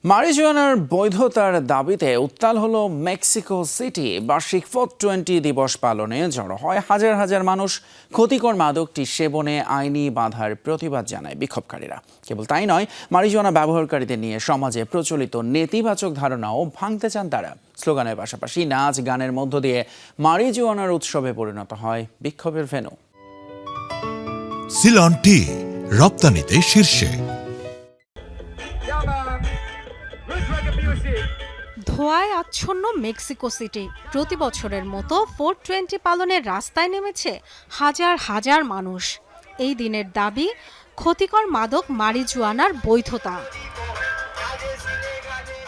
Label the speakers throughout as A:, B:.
A: মারিজুয়ানার বৈধতার দাবিতে উত্তাল হলো মেক্সিকো সিটি। বার্ষিক 420 দিবস পালনে জড়ো হয় হাজার হাজার মানুষ। ক্ষতিকর মাদকটি সেবনে আইনি বাধার প্রতিবাদ জানায় বিক্ষোভকারীরা। কেবল তাই নয়, মারিজুয়ানা ব্যবহারকারীদের নিয়ে সমাজে প্রচলিত নেতিবাচক ধারণাও ভাঙতে চান তারা। স্লোগানের পাশাপাশি নাচ গানের মধ্য দিয়ে মারিজুয়ানার উৎসবে পরিণত হয় বিক্ষোভের ভেন্যু।
B: সিলন টি রপ্তানিতে শীর্ষে।
C: ধোঁয়ায় আচ্ছন্ন মেক্সিকো সিটি। প্রতি বছরের মতো 420 পালনের রাস্তায় নেমেছে হাজার হাজার মানুষ। এই দিনের দাবি ক্ষতিকর মাদক মারিজুয়ানার বৈধতা।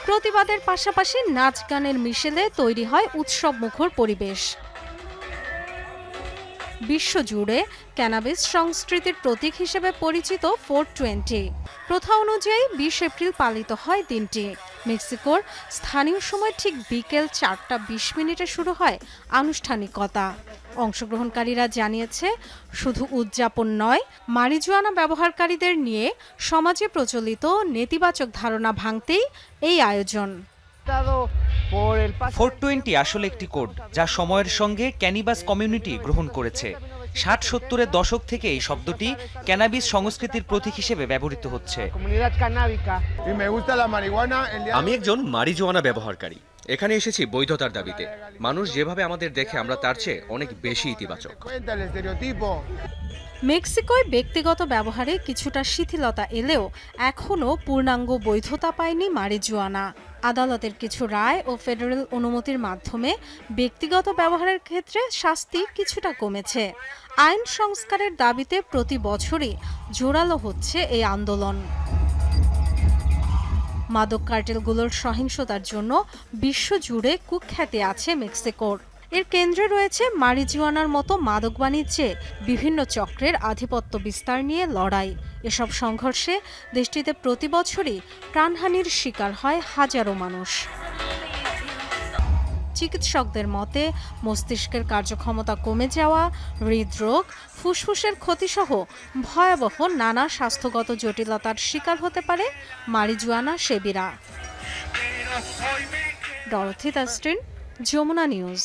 C: প্রতিবাদের পাশাপাশি নাচ গানের মিশেলে তৈরি হয় উৎসবমুখর পরিবেশ। বিশ্বজুড়ে ক্যানাবিস সংস্কৃতির প্রতীক হিসেবে পরিচিত 420। প্রথা অনুযায়ী 20 এপ্রিল পালিত হয় দিনটি। মেক্সিকোর স্থানীয় সময় ঠিক বিকেল 4:20 শুরু হয় আনুষ্ঠানিকতা। অংশগ্রহণকারীরা জানিয়েছে, শুধু উদযাপন নয়, মারিজুয়ানা ব্যবহারকারীদের নিয়ে সমাজে প্রচলিত নেতিবাচক ধারণা ভাঙতেই এই আয়োজন।
D: 420 আসলে একটি কোড যা সময়ের সঙ্গে ক্যানিবাস কমিউনিটি গ্রহণ করেছে। 60-70-এর দশক থেকে এই শব্দটি ক্যানাবিস সংস্কৃতির প্রতীক হিসেবে ব্যবহৃত হচ্ছে।
E: আমি একজন মারিজুয়ানা ব্যবহারকারী। এখানে এসেছি বৈধতার দাবিতে। মানুষ যেভাবে আমাদের দেখে আমরা তার চেয়ে অনেক বেশি ইতিবাচক।
C: মেক্সিকোয় ব্যক্তিগত ব্যবহারে কিছুটা শিথিলতা এলেও এখনও পূর্ণাঙ্গ বৈধতা পায়নি মারিজুয়ানা। আদালতের কিছু রায় ও ফেডারেল অনুমতির মাধ্যমে ব্যক্তিগত ব্যবহারের ক্ষেত্রে শাস্তি কিছুটা কমেছে। আইন সংস্কারের দাবিতে প্রতি বছরই জোরালো হচ্ছে এই আন্দোলন। মাদক কার্টেলগুলোর সহিংসতার জন্য বিশ্বজুড়ে কুখ্যাতি আছে মেক্সিকোর। এর কেন্দ্রে রয়েছে মারিজুয়ানার মতো মাদক বাণিজ্যে বিভিন্ন চক্রের আধিপত্য বিস্তার নিয়ে লড়াই। এসব সংঘর্ষে দেশটিতে প্রতি বছরই প্রাণহানির শিকার হয় হাজারো মানুষ। চিকিৎসকদের মতে, মস্তিষ্কের কার্যক্ষমতা কমে যাওয়া, হৃদরোগ, ফুসফুসের ক্ষতিসহ ভয়াবহ নানা স্বাস্থ্যগত জটিলতার শিকার হতে পারে মারিজুয়ানা সেবীরা। ডরথি তাস্টিন, যমুনা নিউজ।